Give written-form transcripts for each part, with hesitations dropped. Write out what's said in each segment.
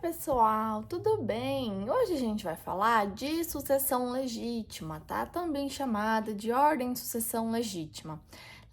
Pessoal, tudo bem? Hoje a gente vai falar de sucessão legítima, tá? Também chamada de ordem de sucessão legítima.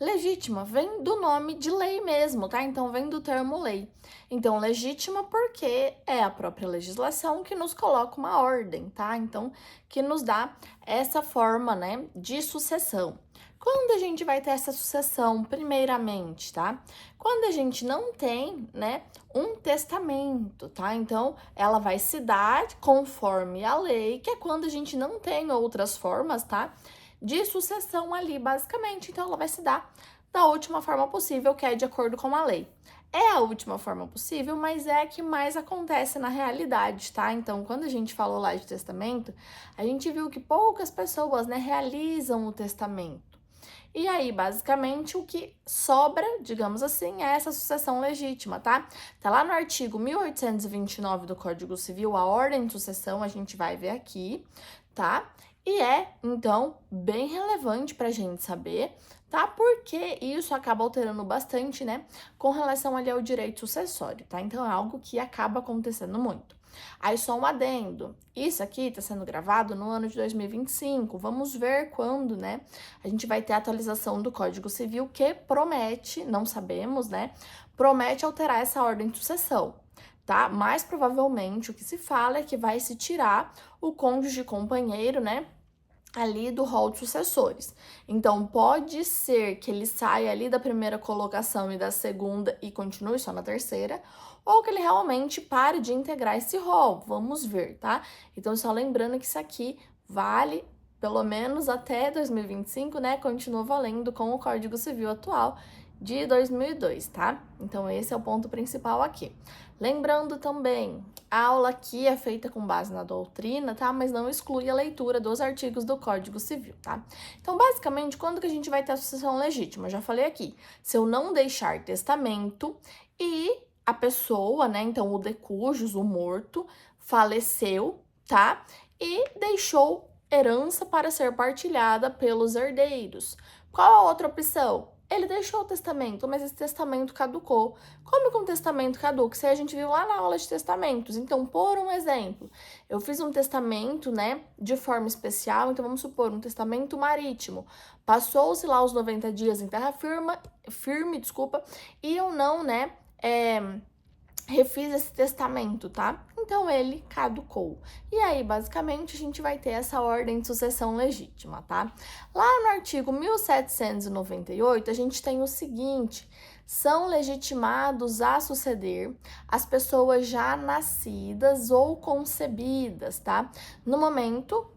Legítima vem do nome de lei mesmo, tá? Então vem do termo lei. Então, legítima porque é a própria legislação que nos coloca uma ordem, tá? Então, que nos dá essa forma, né, de sucessão. Quando a gente vai ter essa sucessão, primeiramente, tá? Quando a gente não tem, né, um testamento, tá? Então, ela vai se dar conforme a lei, que é quando a gente não tem outras formas, tá? De sucessão ali, basicamente. Então, ela vai se dar da última forma possível, que é de acordo com a lei. É a última forma possível, mas é a que mais acontece na realidade, tá? Então, quando a gente falou lá de testamento, a gente viu que poucas pessoas, né, realizam o testamento. E aí, basicamente, o que sobra, digamos assim, é essa sucessão legítima, tá? Tá lá no artigo 1829 do Código Civil, a ordem de sucessão, a gente vai ver aqui, tá? E é, então, bem relevante pra gente saber, tá? Porque isso acaba alterando bastante, né? Com relação ali ao direito sucessório, tá? Então, é algo que acaba acontecendo muito. Aí só um adendo, isso aqui está sendo gravado no ano de 2025, vamos ver quando, né, a gente vai ter a atualização do Código Civil que promete, não sabemos, né, promete alterar essa ordem de sucessão, tá? Mais provavelmente o que se fala é que vai se tirar o cônjuge companheiro, né, ali do rol de sucessores. Então, pode ser que ele saia ali da primeira colocação e da segunda e continue só na terceira, ou que ele realmente pare de integrar esse rol. Vamos ver, tá? Então, só lembrando que isso aqui vale pelo menos até 2025, né? Continua valendo com o Código Civil atual de 2002, tá? Então, esse é o ponto principal aqui. Lembrando também, a aula aqui é feita com base na doutrina, tá? Mas não exclui a leitura dos artigos do Código Civil, tá? Então, basicamente, quando que a gente vai ter a sucessão legítima? Eu já falei aqui, se eu não deixar testamento e a pessoa, né, então o de cujus, o morto, faleceu, tá? E deixou herança para ser partilhada pelos herdeiros. Qual a outra opção? Ele deixou o testamento, mas esse testamento caducou. Como que um testamento caduca? Isso aí a gente viu lá na aula de testamentos. Então, por um exemplo, eu fiz um testamento, né, de forma especial, então vamos supor, um testamento marítimo. Passou-se lá os 90 dias em terra firme, e eu não, né, refiz esse testamento, tá? Então ele caducou. E aí, basicamente, a gente vai ter essa ordem de sucessão legítima, tá? Lá no artigo 1798, a gente tem o seguinte: são legitimados a suceder as pessoas já nascidas ou concebidas, tá? No momento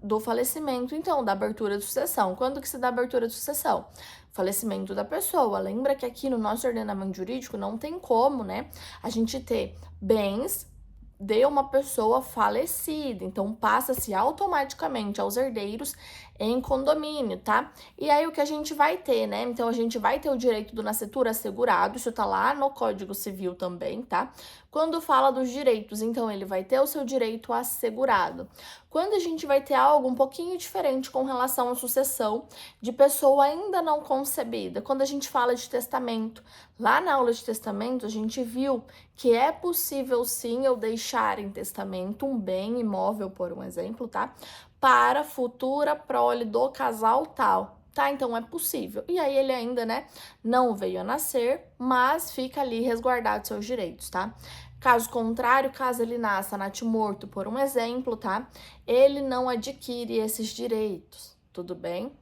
do falecimento, então, da abertura de sucessão. Quando que se dá a abertura de sucessão? Falecimento da pessoa. Lembra que aqui no nosso ordenamento jurídico não tem como, né, a gente ter bens de uma pessoa falecida. Então, passa-se automaticamente aos herdeiros em condomínio, tá? E aí, o que a gente vai ter, né? Então, a gente vai ter o direito do nascituro assegurado, isso tá lá no Código Civil também, tá? Quando fala dos direitos, então, ele vai ter o seu direito assegurado. Quando a gente vai ter algo um pouquinho diferente com relação à sucessão de pessoa ainda não concebida, quando a gente fala de testamento, lá na aula de testamento, a gente viu que é possível sim eu deixar em testamento um bem imóvel, por um exemplo, tá? Para futura prole do casal tal, tá? Então é possível. E aí ele ainda, né, não veio a nascer, mas fica ali resguardado seus direitos, tá? Caso contrário, caso ele nasça natimorto, por um exemplo, tá? Ele não adquire esses direitos, tudo bem?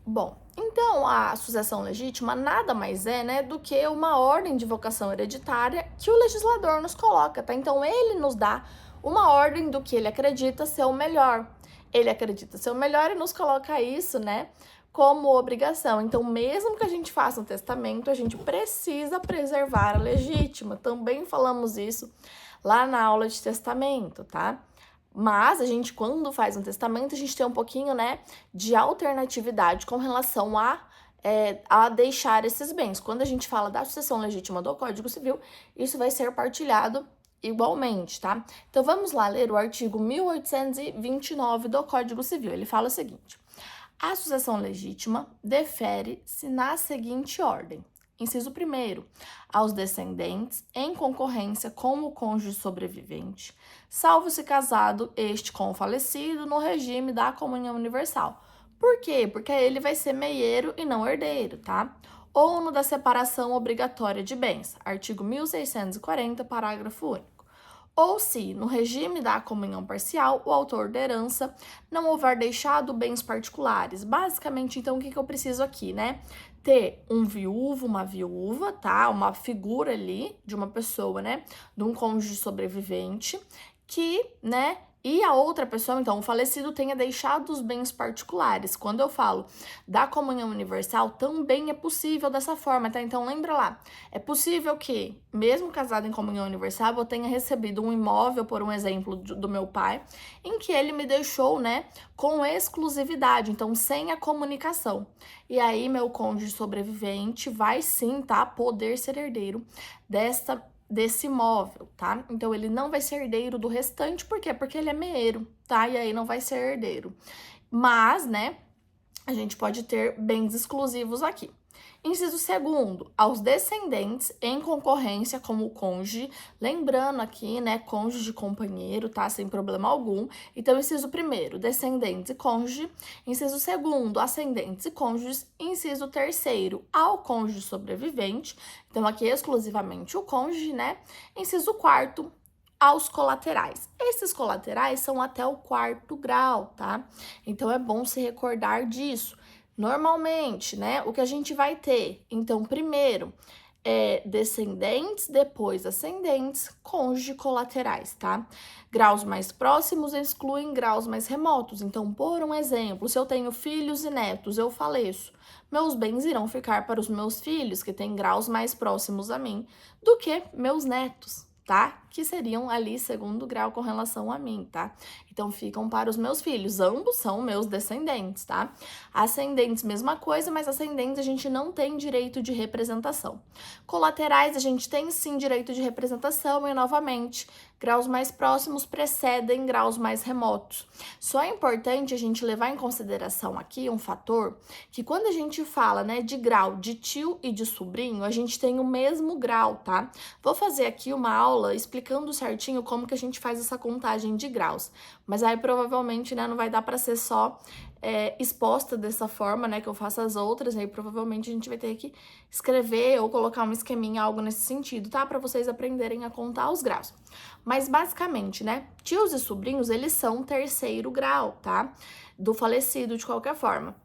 Bom, então a sucessão legítima nada mais é, né, do que uma ordem de vocação hereditária que o legislador nos coloca, tá? Então ele nos dá uma ordem do que ele acredita ser o melhor. Ele acredita ser o melhor e nos coloca isso, né, como obrigação. Então, mesmo que a gente faça um testamento, a gente precisa preservar a legítima. Também falamos isso lá na aula de testamento, tá? Mas a gente, quando faz um testamento, a gente tem um pouquinho, né, de alternatividade com relação a deixar esses bens. Quando a gente fala da sucessão legítima do Código Civil, isso vai ser partilhado igualmente, tá? Então, vamos lá ler o artigo 1829 do Código Civil. Ele fala o seguinte: a sucessão legítima defere-se na seguinte ordem. Inciso 1º, aos descendentes em concorrência com o cônjuge sobrevivente, salvo se casado este com o falecido no regime da comunhão universal. Por quê? Porque ele vai ser meieiro e não herdeiro, tá? Ou no da separação obrigatória de bens, artigo 1640, parágrafo único. Ou se, no regime da comunhão parcial, o autor da herança não houver deixado bens particulares. Basicamente, então, o que eu preciso aqui, né? Ter um viúvo, uma viúva, tá? Uma figura ali de uma pessoa, né? De um cônjuge sobrevivente que, né? E a outra pessoa, então, o falecido tenha deixado os bens particulares. Quando eu falo da comunhão universal, também é possível dessa forma, tá? Então, lembra lá, é possível que, mesmo casado em comunhão universal, eu tenha recebido um imóvel, por um exemplo, do meu pai, em que ele me deixou, né, com exclusividade, então, sem a comunicação. E aí, meu cônjuge sobrevivente vai sim, tá, poder ser herdeiro desse imóvel, tá? Então, ele não vai ser herdeiro do restante, por quê? Porque ele é meeiro, tá? E aí não vai ser herdeiro. Mas, né, a gente pode ter bens exclusivos aqui. Inciso 2º, aos descendentes em concorrência como cônjuge, lembrando aqui, né, cônjuge companheiro, tá, sem problema algum. Então, inciso 1º, descendentes e cônjuge. Inciso 2º, ascendentes e cônjuges. Inciso 3º, ao cônjuge sobrevivente. Então, aqui exclusivamente o cônjuge, né. Inciso 4º, aos colaterais. Esses colaterais são até o 4º grau, tá? Então, é bom se recordar disso. Normalmente, né, o que a gente vai ter, então, primeiro, descendentes, depois ascendentes, cônjuge colaterais, tá? Graus mais próximos excluem graus mais remotos. Então, por um exemplo, se eu tenho filhos e netos, eu faleço, meus bens irão ficar para os meus filhos, que têm graus mais próximos a mim, do que meus netos, tá? Que seriam ali 2º grau com relação a mim, tá? Então, ficam para os meus filhos. Ambos são meus descendentes, tá? Ascendentes, mesma coisa, mas ascendentes a gente não tem direito de representação. Colaterais, a gente tem sim direito de representação e, novamente, graus mais próximos precedem graus mais remotos. Só é importante a gente levar em consideração aqui um fator que quando a gente fala, né, de grau de tio e de sobrinho, a gente tem o mesmo grau, tá? Vou fazer aqui uma aula explicando certinho como que a gente faz essa contagem de graus. Mas aí provavelmente, né, não vai dar para ser só exposta dessa forma, né, que eu faço as outras, aí provavelmente a gente vai ter que escrever ou colocar um esqueminha, algo nesse sentido, tá? Para vocês aprenderem a contar os graus. Mas basicamente, né, tios e sobrinhos, eles são 3º grau, tá? Do falecido de qualquer forma.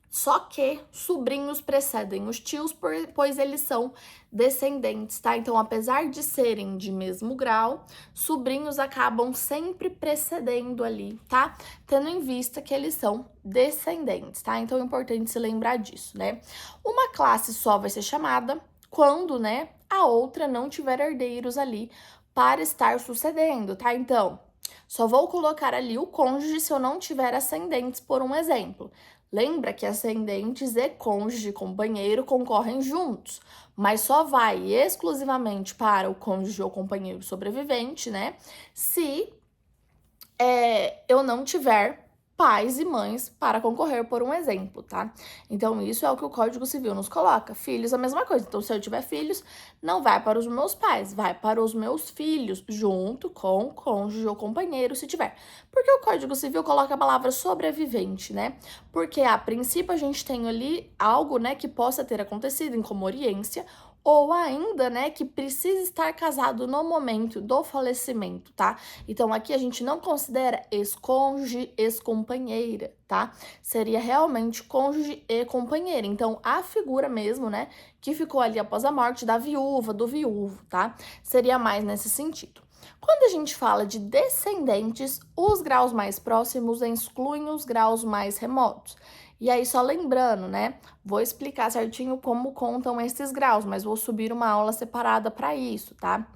Só que sobrinhos precedem os tios, pois eles são descendentes, tá? Então, apesar de serem de mesmo grau, sobrinhos acabam sempre precedendo ali, tá? Tendo em vista que eles são descendentes, tá? Então, é importante se lembrar disso, né? Uma classe só vai ser chamada quando, né, a outra não tiver herdeiros ali para estar sucedendo, tá? Então, só vou colocar ali o cônjuge se eu não tiver ascendentes, por um exemplo. Lembra que ascendentes e cônjuge companheiro concorrem juntos, mas só vai exclusivamente para o cônjuge ou companheiro sobrevivente, né? Se eu não tiver pais e mães para concorrer, por um exemplo, tá? Então, isso é o que o Código Civil nos coloca. Filhos, a mesma coisa. Então, se eu tiver filhos, não vai para os meus pais, vai para os meus filhos, junto com o cônjuge ou companheiro, se tiver. Porque o Código Civil coloca a palavra sobrevivente, né? Porque, a princípio, a gente tem ali algo, né, que possa ter acontecido em comoriência, ou ainda, né, que precisa estar casado no momento do falecimento, tá? Então, aqui a gente não considera ex-cônjuge, ex-companheira, tá? Seria realmente cônjuge e companheira. Então, a figura mesmo, né, que ficou ali após a morte da viúva, do viúvo, tá? Seria mais nesse sentido. Quando a gente fala de descendentes, os graus mais próximos excluem os graus mais remotos. E aí, só lembrando, né? Vou explicar certinho como contam esses graus, mas vou subir uma aula separada para isso, tá?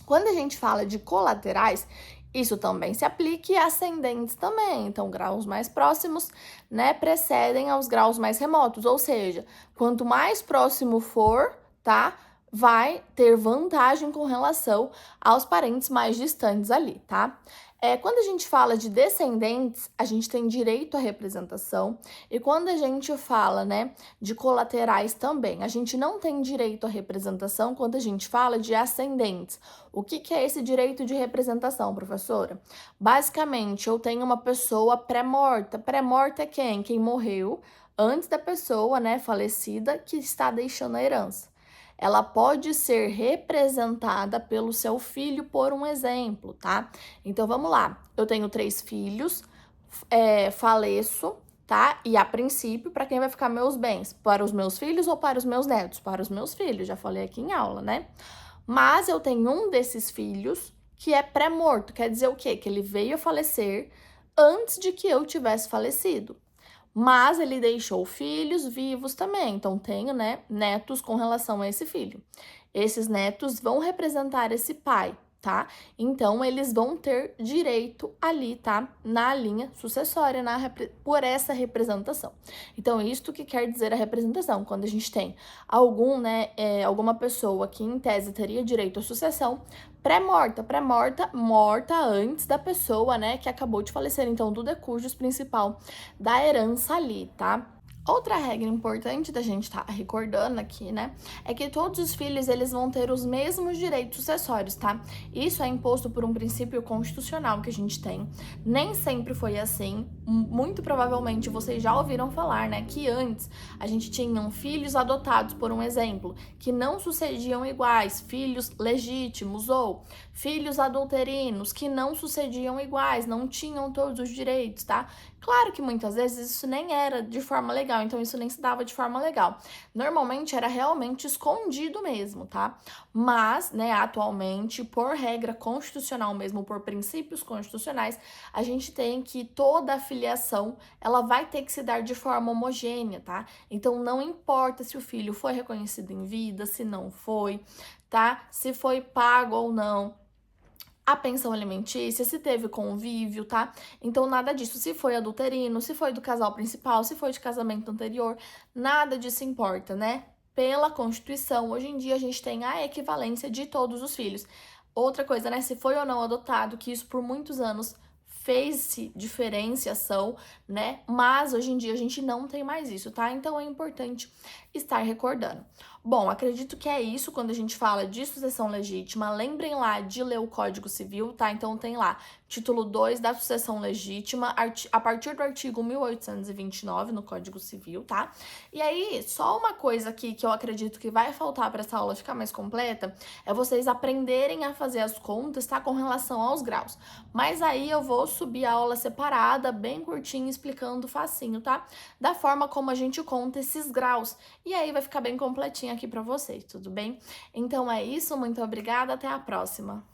Quando a gente fala de colaterais, isso também se aplica e ascendentes também. Então, graus mais próximos, né, precedem aos graus mais remotos. Ou seja, quanto mais próximo for, tá? Vai ter vantagem com relação aos parentes mais distantes ali, tá? Quando a gente fala de descendentes, a gente tem direito à representação, e quando a gente fala, né, de colaterais também, a gente não tem direito à representação quando a gente fala de ascendentes. O que que é esse direito de representação, professora? Basicamente, eu tenho uma pessoa pré-morta. Pré-morta é quem? Quem morreu antes da pessoa, né, falecida, que está deixando a herança. Ela pode ser representada pelo seu filho, por um exemplo, tá? Então vamos lá. Eu tenho 3 filhos, faleço, tá? E a princípio, para quem vai ficar meus bens? Para os meus filhos ou para os meus netos? Para os meus filhos, já falei aqui em aula, né? Mas eu tenho um desses filhos que é pré-morto, quer dizer o quê? Que ele veio a falecer antes de que eu tivesse falecido. Mas ele deixou filhos vivos também, então tenho, né, netos com relação a esse filho. Esses netos vão representar esse pai, tá? Então eles vão ter direito ali, tá? Na linha sucessória, por essa representação. Então, isto que quer dizer a representação, quando a gente tem alguma pessoa que em tese teria direito à sucessão, pré-morta, morta antes da pessoa, né, que acabou de falecer. Então, do decujus principal da herança ali, tá? Outra regra importante da gente estar recordando aqui, né, é que todos os filhos eles vão ter os mesmos direitos sucessórios, tá? Isso é imposto por um princípio constitucional que a gente tem. Nem sempre foi assim. Muito provavelmente vocês já ouviram falar, né, que antes a gente tinha filhos adotados, por um exemplo, que não sucediam iguais, filhos legítimos ou filhos adulterinos que não sucediam iguais, não tinham todos os direitos, tá? Claro que muitas vezes isso nem era de forma legal, então isso nem se dava de forma legal. Normalmente era realmente escondido mesmo, tá? Mas, né, atualmente, por regra constitucional mesmo, por princípios constitucionais, a gente tem que toda a filiação, ela vai ter que se dar de forma homogênea, tá? Então não importa se o filho foi reconhecido em vida, se não foi, tá? Se foi pago ou não a pensão alimentícia, se teve convívio, tá? Então, nada disso. Se foi adulterino, se foi do casal principal, se foi de casamento anterior, nada disso importa, né? Pela Constituição, hoje em dia a gente tem a equivalência de todos os filhos. Outra coisa, né? Se foi ou não adotado, que isso por muitos anos fez-se diferenciação, né? Mas hoje em dia a gente não tem mais isso, tá? Então é importante estar recordando. Bom, acredito que é isso quando a gente fala de sucessão legítima. Lembrem lá de ler o Código Civil, tá? Então tem lá, título 2 da sucessão legítima, a partir do artigo 1829 no Código Civil, tá? E aí, só uma coisa aqui que eu acredito que vai faltar para essa aula ficar mais completa, é vocês aprenderem a fazer as contas, tá? Com relação aos graus. Mas aí eu vou subir a aula separada, bem curtinha, explicando facinho, tá? Da forma como a gente conta esses graus. E aí vai ficar bem completinho aqui para vocês, tudo bem? Então é isso, muito obrigada, até a próxima!